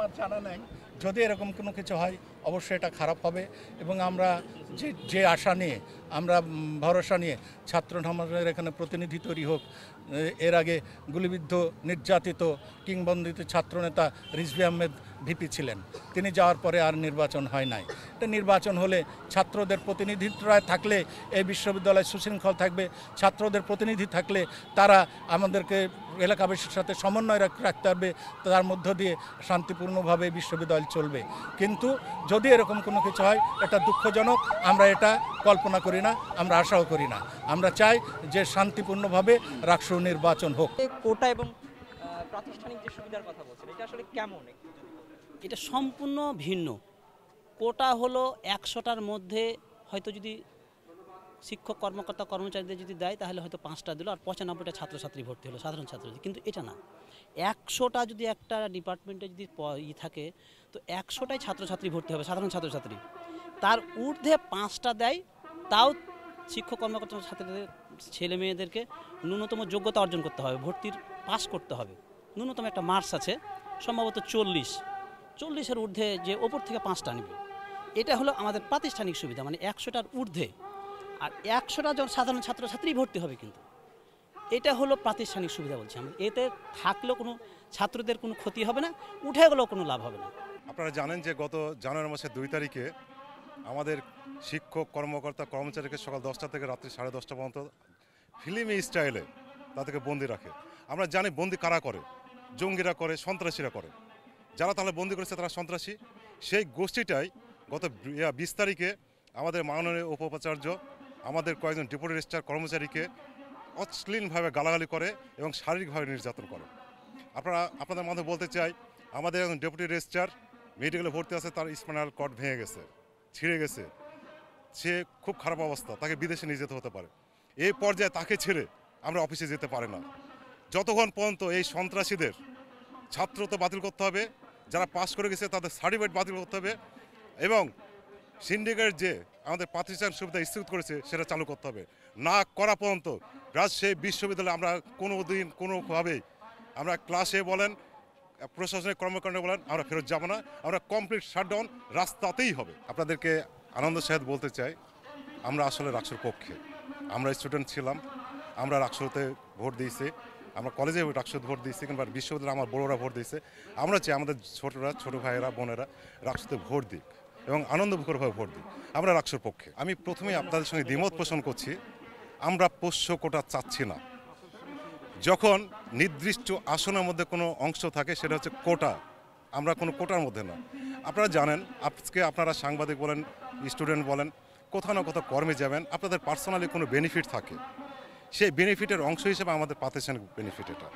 আমার জানা নাই। যদি এরকম কোনো কিছু হয় অবশ্যই এটা খারাপ হবে এবং আমরা যে আশা নিয়ে আমরা ভরসা নিয়ে ছাত্র সমাজের এখানে প্রতিনিধি তৈরি হোক। এর আগে গুলিবিদ্ধ নির্যাতিত কিংবদন্তি ছাত্রনেতা রিজভী আহমেদ ভিপি ছিলেন, তিনি যাওয়ার পরে আর নির্বাচন হয় নাই। এটা নির্বাচন হলে ছাত্রদের প্রতিনিধিত্বরা থাকলে এই বিশ্ববিদ্যালয় সুশৃঙ্খল থাকবে, ছাত্রদের প্রতিনিধি থাকলে তারা আমাদেরকে এলাকাবাসীর সাথে সমন্বয় রাখতে পারবে, তার মধ্য দিয়ে শান্তিপূর্ণভাবে বিশ্ববিদ্যালয় চলবে। কিন্তু যদি এরকম কোনো কিছু হয় এটা দুঃখজনক, আমরা এটা কল্পনা করি না, আমরা আশাও করি না। আমরা চাই যে শান্তিপূর্ণভাবে রাষ্ট্র নির্বাচন হোক। কোটা এবং প্রাতিষ্ঠানিক যে সুবিধার কথা বলছেন, এটা আসলে কেমন? এটা সম্পূর্ণ ভিন্ন। কোটা হলো 100টার মধ্যে হয়তো যদি শিক্ষক কর্মকর্তা কর্মচারীদের যদি দেয় তাহলে হয়তো 5টা দিল, আর 95টা ছাত্রছাত্রী ভর্তি হলো, সাধারণ ছাত্রছাত্রী। কিন্তু এটা না, 100টা যদি একটা ডিপার্টমেন্টে যদি থাকে তো 100টাই ছাত্রছাত্রী ভর্তি হবে, সাধারণ ছাত্রছাত্রী। তার ঊর্ধ্বে 5টা দেয়, তাও শিক্ষক কর্মকর্তা ছাত্রীদের ছেলে মেয়েদেরকে ন্যূনতম যোগ্যতা অর্জন করতে হবে, ভর্তির পাস করতে হবে। ন্যূনতম একটা মার্কস আছে, সম্ভবত 40-এর ঊর্ধ্বে যে ওপর থেকে 5টা নেবে। এটা হলো আমাদের প্রাতিষ্ঠানিক সুবিধা, মানে 100টার ঊর্ধ্বে। আর 100টা যখন সাধারণ ছাত্রছাত্রী ভর্তি হবে, কিন্তু এটা হলো প্রাতিষ্ঠানিক সুবিধা বলছি আমরা। এতে থাকলেও কোনো ছাত্রদের কোনো ক্ষতি হবে না, উঠে গেলেও কোনো লাভ হবে না। আপনারা জানেন যে গত জানুয়ারি মাসের 2 তারিখে আমাদের শিক্ষক কর্মকর্তা কর্মচারীকে সকাল 10টা থেকে রাত্রি 10:30 পর্যন্ত ফিল্মি স্টাইলে তাদেরকে বন্দি রাখে। আমরা জানি বন্দি কারা করে, জঙ্গিরা করে, সন্ত্রাসীরা করে। যারা তাহলে বন্দি করেছে তারা সন্ত্রাসী। সেই গোষ্ঠীটাই গত 20 তারিখে আমাদের মাননীয় উপাচার্য আমাদের কয়েকজন ডেপুটি রেজিস্ট্রার কর্মচারীকে অশ্লীলভাবে গালাগালি করে এবং শারীরিকভাবে নির্যাতন করে। আপনাদের মাধ্যমে বলতে চাই, আমাদের একজন ডেপুটি রেজিস্ট্রার মেডিকেলে ভর্তি আছে, তার স্পাইনাল কর্ড ভেঙে গেছে, ছিঁড়ে গেছে, সে খুব খারাপ অবস্থা, তাকে বিদেশে নিয়ে যেতে হতে পারে। এই পর্যায়ে তাকে ছেড়ে আমরা অফিসে যেতে পারি না। যতক্ষণ পর্যন্ত এই সন্ত্রাসীদের ছাত্রত্ব বাতিল করতে হবে, যারা পাস করে গেছে তাদের সার্টিফিকেট বাতিল করতে হবে, এবং সিন্ডিকেট যে আমাদের প্রাতিষ্ঠানিক সুবিধা স্থগিত করেছে সেটা চালু করতে হবে। না করা পর্যন্ত রাজশাহী বিশ্ববিদ্যালয়ে আমরা কোনোদিন কোনোভাবেই আমরা ক্লাসে বলেন, প্রশাসনিক কর্মকাণ্ডে বলেন, আমরা ফেরত যাব না। আমরা কমপ্লিট শাটডাউন রাস্তাতেই হবে। আপনাদেরকে আনন্দের সাথে বলতে চাই, আমরা আসলে রাষ্ট্রের পক্ষে। আমরা স্টুডেন্ট ছিলাম, আমরা রাষ্ট্রতে ভোট দিয়েছি, আমরা কলেজে রাষ্ট্রতে ভোট দিয়েছি, কিংবা বিশ্ববিদ্যালয়ে আমার বড়োরা ভোট দিয়েছে। আমরা চাই আমাদের ছোটো ভাইয়েরা বোনেরা রাষ্ট্রতে ভোট দিক এবং আনন্দমুখরভাবে ভোট দিক। আমরা রাষ্ট্রের পক্ষে। আমি প্রথমেই আপনাদের সঙ্গে দ্বিমত পোষণ করছি, আমরা পোষ্য কোটা চাচ্ছি না। যখন নির্দিষ্ট আসনের মধ্যে কোনো অংশ থাকে সেটা হচ্ছে কোটা, আমরা কোনো কোটার মধ্যে না। আপনারা জানেন, আজকে আপনারা সাংবাদিক বলেন, স্টুডেন্ট বলেন, কোথাও না কোথাও কর্মে যাবেন, আপনাদের পার্সোনালি কোনো বেনিফিট থাকে, সেই বেনিফিটের অংশ হিসেবে আমাদের প্রাতিষ্ঠানিক বেনিফিট এটা।